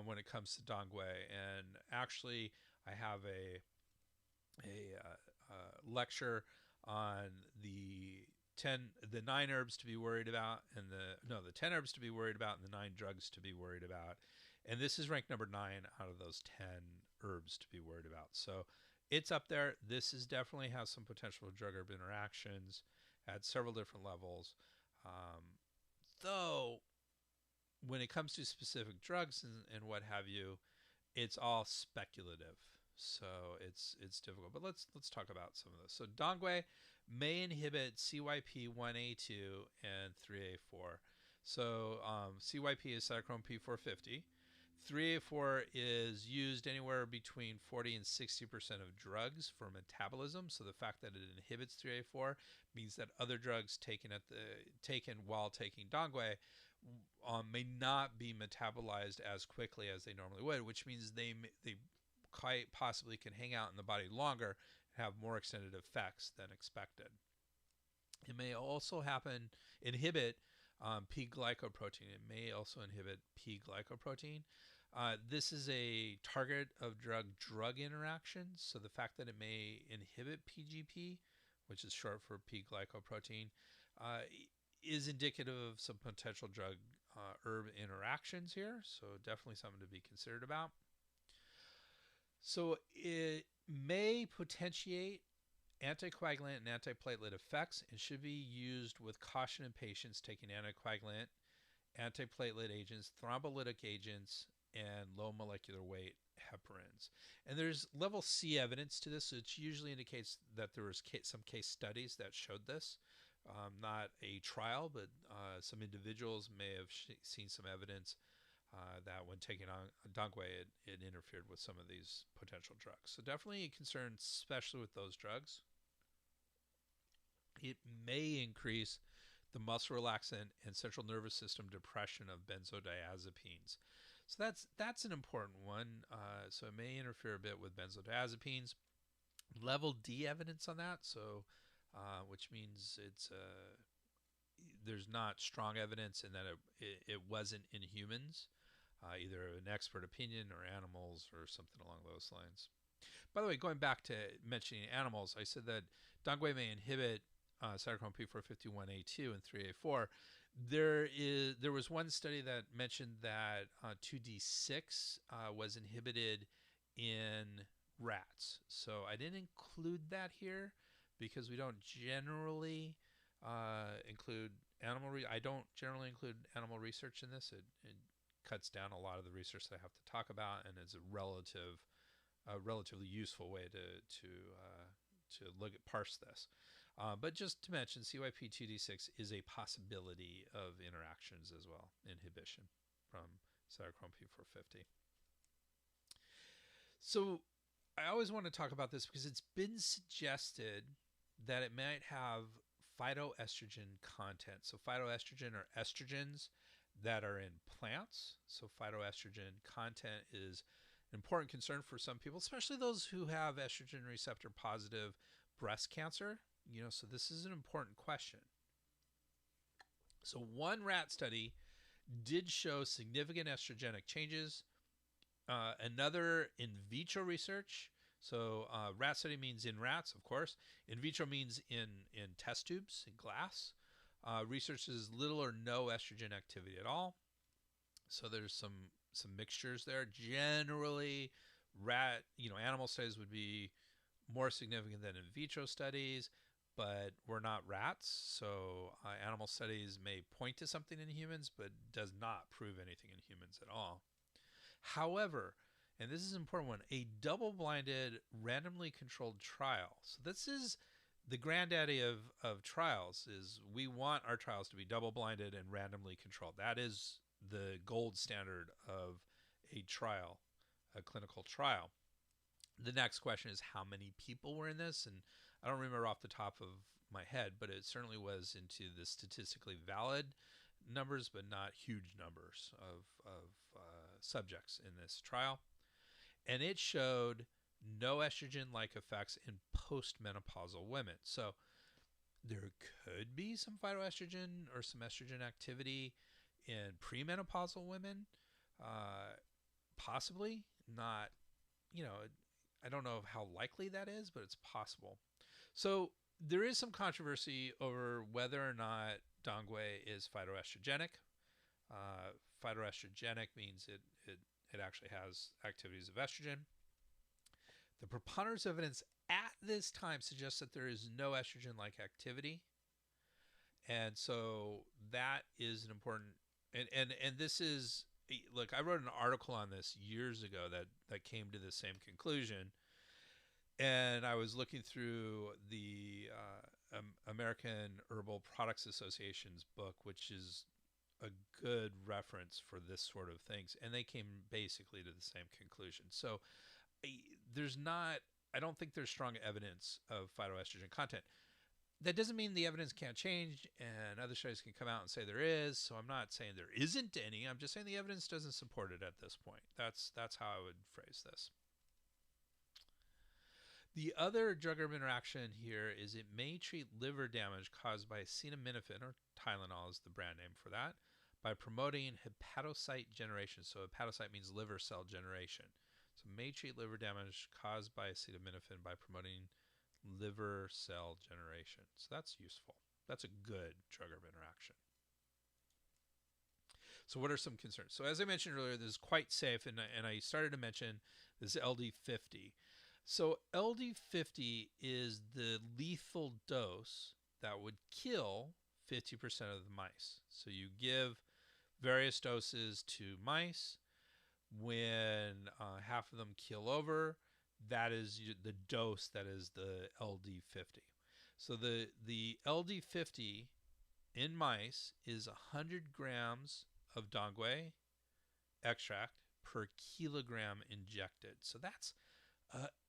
when it comes to dongui. And actually, I have a lecture on the 9 herbs to be worried about, and the 10 herbs to be worried about, and the 9 drugs to be worried about. And this is ranked number 9 out of those 10 herbs to be worried about. So it's up there. This is definitely has some potential drug-herb interactions at several different levels. Though, when it comes to specific drugs and what have you, it's all speculative. So it's difficult. But let's talk about some of this. So dongui may inhibit CYP1A2 and 3A4. So CYP is cytochrome P450. 3A4 is used anywhere between 40 and 60% of drugs for metabolism. So the fact that it inhibits 3A4 means that other drugs taken while taking dongui may not be metabolized as quickly as they normally would, which means they quite possibly can hang out in the body longer and have more extended effects than expected. It may also inhibit P-glycoprotein. It may also inhibit P-glycoprotein. This is a target of drug-drug interactions. So the fact that it may inhibit PGP, which is short for P-glycoprotein, is indicative of some potential drug-herb interactions here. So definitely something to be considered about. So it may potentiate anticoagulant and antiplatelet effects and should be used with caution in patients taking anticoagulant, antiplatelet agents, thrombolytic agents, and low molecular weight heparins. And there's level C evidence to this, so it usually indicates that there was some case studies that showed this. Not a trial, but some individuals may have seen some evidence that when taking on dongui, it interfered with some of these potential drugs. So definitely a concern, especially with those drugs. It may increase the muscle relaxant and central nervous system depression of benzodiazepines. So that's an important one. So it may interfere a bit with benzodiazepines. Level D evidence on that, so which means there's not strong evidence in that it wasn't in humans, either an expert opinion or animals or something along those lines. By the way, going back to mentioning animals, I said that dongui may inhibit cytochrome P451A2 and 3A4. There was one study that mentioned that 2D6 was inhibited in rats. So I didn't include that here because we don't generally include I don't generally include animal research in this. It cuts down a lot of the research that I have to talk about, and is a relatively useful way to parse this. But just to mention, CYP2D6 is a possibility of interactions as well, inhibition from cytochrome P450. So I always want to talk about this because it's been suggested that it might have phytoestrogen content. So phytoestrogen are estrogens that are in plants. So phytoestrogen content is an important concern for some people, especially those who have estrogen receptor positive breast cancer. So this is an important question. So one rat study did show significant estrogenic changes. Another in vitro research. So rat study means in rats, of course. In vitro means in test tubes, in glass. Researches little or no estrogen activity at all. So there's some mixtures there. Generally, animal studies would be more significant than in vitro studies, but we're not rats. So animal studies may point to something in humans, but does not prove anything in humans at all. However, and this is an important one, a double-blinded, randomly controlled trial. So this is the granddaddy of trials. Is we want our trials to be double-blinded and randomly controlled. That is the gold standard of a trial, a clinical trial. The next question is how many people were in this, and I don't remember off the top of my head, but it certainly was into the statistically valid numbers, but not huge numbers of subjects in this trial. And it showed no estrogen-like effects in postmenopausal women. So there could be some phytoestrogen or some estrogen activity in premenopausal women, possibly. Not, I don't know how likely that is, but it's possible. So there is some controversy over whether or not dongui is phytoestrogenic. Phytoestrogenic means it actually has activities of estrogen. The preponderance of evidence at this time suggests that there is no estrogen-like activity. And so that is an important, and this is, look, I wrote an article on this years ago that came to the same conclusion. And I was looking through the American Herbal Products Association's book, which is a good reference for this sort of things, and they came basically to the same conclusion. So there's not, I don't think there's strong evidence of phytoestrogen content. That doesn't mean the evidence can't change, and other studies can come out and say there is. So I'm not saying there isn't any. I'm just saying the evidence doesn't support it at this point. That's how I would phrase this. The other drug-herb interaction here is it may treat liver damage caused by acetaminophen, or Tylenol is the brand name for that, by promoting hepatocyte generation. So hepatocyte means liver cell generation. So may treat liver damage caused by acetaminophen by promoting liver cell generation. So that's useful. That's a good drug-herb interaction. So what are some concerns? So as I mentioned earlier, this is quite safe, and I started to mention this LD50. So LD50 is the lethal dose that would kill 50% of the mice. So you give various doses to mice. When half of them keel over, that is the dose that is the LD50. So the LD50 in mice is 100 grams of dongui extract per kilogram injected. So that's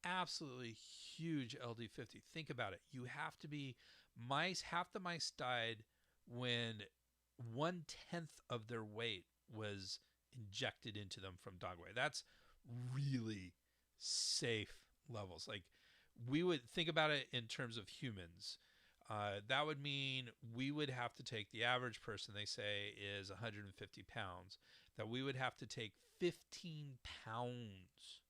absolutely huge LD50. Think about it. You have to be half the mice died when 1/10 of their weight was injected into them from dongui. That's really safe levels. Like, we would think about it in terms of humans. That would mean we would have to take, the average person, they say, is 150 pounds, that we would have to take 15 pounds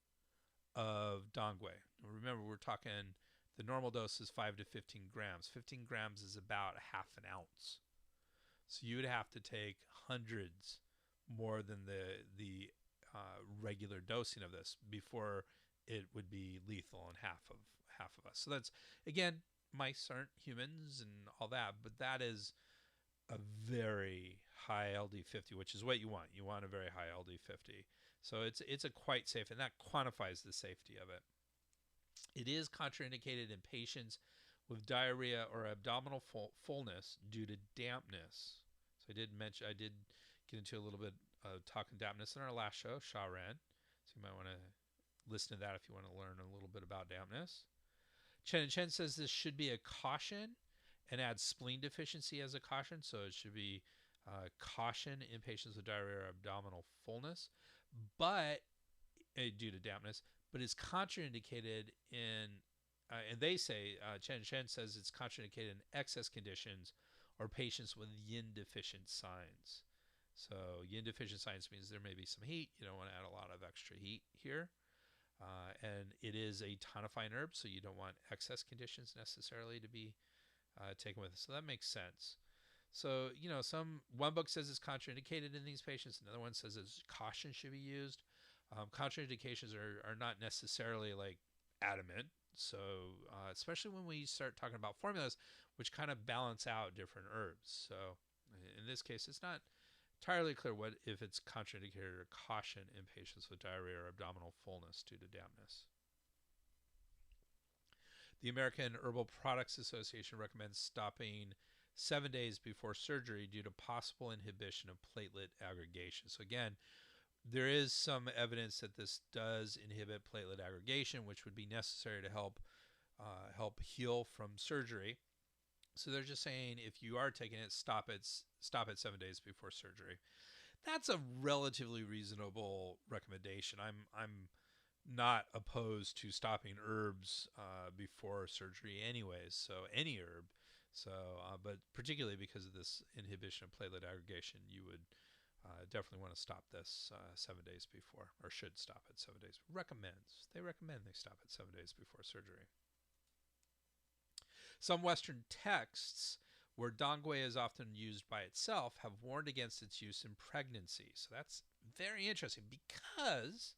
of dongui. Remember, we're talking, the normal dose is 5 to 15 grams. 15 grams is about half an ounce. So you would have to take hundreds more than the regular dosing of this before it would be lethal in half of us. So that's, again, mice aren't humans and all that, but that is a very high LD50, which is what you want. You want a very high LD50. So it's a quite safe, and that quantifies the safety of it. It is contraindicated in patients with diarrhea or abdominal fullness due to dampness. So I did get into a little bit of talking dampness in our last show, Sharan. So you might want to listen to that if you want to learn a little bit about dampness. Chen Chen says this should be a caution and adds spleen deficiency as a caution. So it should be caution in patients with diarrhea or abdominal fullness, but due to dampness, but is contraindicated in, and they say, Chen Chen says it's contraindicated in excess conditions or patients with yin deficient signs. So yin deficient signs means there may be some heat. You don't want to add a lot of extra heat here. And it is a tonifying herb, so you don't want excess conditions necessarily to be taken with it. So that makes sense. So, one book says it's contraindicated in these patients. Another one says caution should be used. Contraindications are not necessarily like adamant. So, especially when we start talking about formulas, which kind of balance out different herbs. So, in this case, it's not entirely clear if it's contraindicated or caution in patients with diarrhea or abdominal fullness due to dampness. The American Herbal Products Association recommends stopping 7 days before surgery due to possible inhibition of platelet aggregation. So again, there is some evidence that this does inhibit platelet aggregation, which would be necessary to help heal from surgery. So they're just saying if you are taking it, stop it 7 days before surgery. That's a relatively reasonable recommendation. I'm not opposed to stopping herbs before surgery anyways, so any herb. So, but particularly because of this inhibition of platelet aggregation, you would definitely want to stop this 7 days before, or should stop it 7 days. They recommend they stop it 7 days before surgery. Some Western texts, where dongui is often used by itself, have warned against its use in pregnancy. So that's very interesting because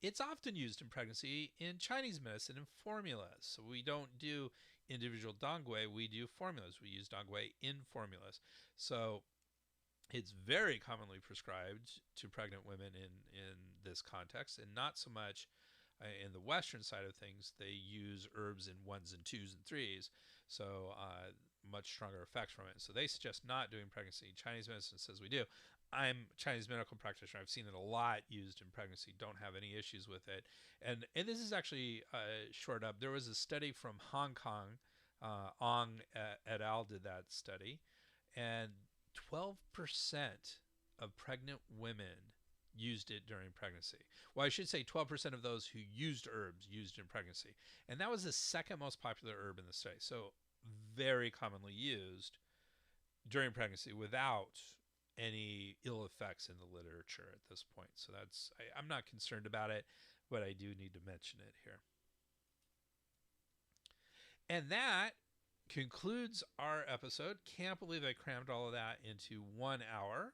it's often used in pregnancy in Chinese medicine in formulas. So we don't do individual dongui, we do formulas. We use dongui in formulas. So it's very commonly prescribed to pregnant women in this context, and not so much in the Western side of things. They use herbs in 1s and 2s and 3s, so much stronger effects from it. So they suggest not doing pregnancy. Chinese medicine says we do. I'm a Chinese medical practitioner. I've seen it a lot used in pregnancy. Don't have any issues with it. And this is actually short up. There was a study from Hong Kong. Ong et al. Did that study, and 12% of pregnant women used it during pregnancy. Well, I should say 12% of those who used herbs used in pregnancy. And that was the second most popular herb in the study. So very commonly used during pregnancy without any ill effects in the literature at this point. So I'm not concerned about it, but I do need to mention it here. And that concludes our episode. Can't believe I crammed all of that into 1 hour.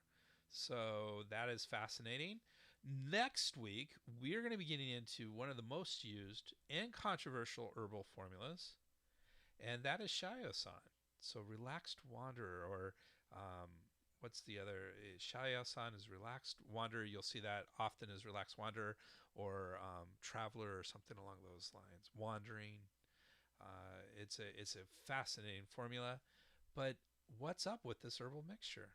So that is fascinating. Next week, we're going to be getting into one of the most used and controversial herbal formulas, and that is Shiao-san. So relaxed wanderer, or what's the other? Shiao-san is relaxed wanderer. You'll see that often as relaxed wanderer or traveler or something along those lines. Wandering. It's a fascinating formula, but what's up with this herbal mixture?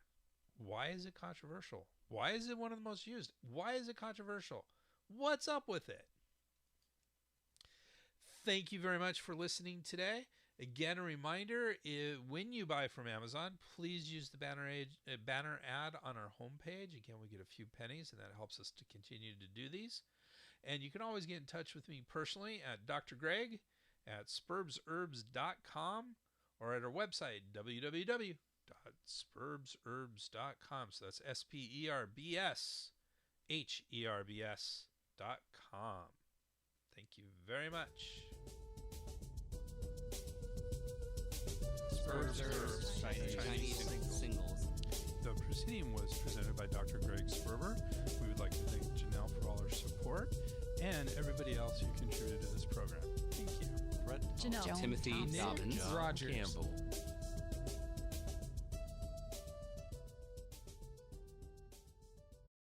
Why is it controversial? Why is it one of the most used? Why is it controversial? What's up with it? Thank you very much for listening today. Again, a reminder, when you buy from Amazon, please use the banner ad on our homepage. Again, we get a few pennies, and that helps us to continue to do these. And you can always get in touch with me personally at Dr. Greg at spurbsherbs.com or at our website, www.spurbsherbs.com. So that's SPERBSHERBS.com. Thank you very much. Spurbs Herbs, Chinese singles. The proceeding was presented by Dr. Greg Sperber. We would like to thank Janelle for all her support and everybody else who contributed to this program. Thank you. Janelle, Timothy Thompson, Dobbins, Rogers, Campbell.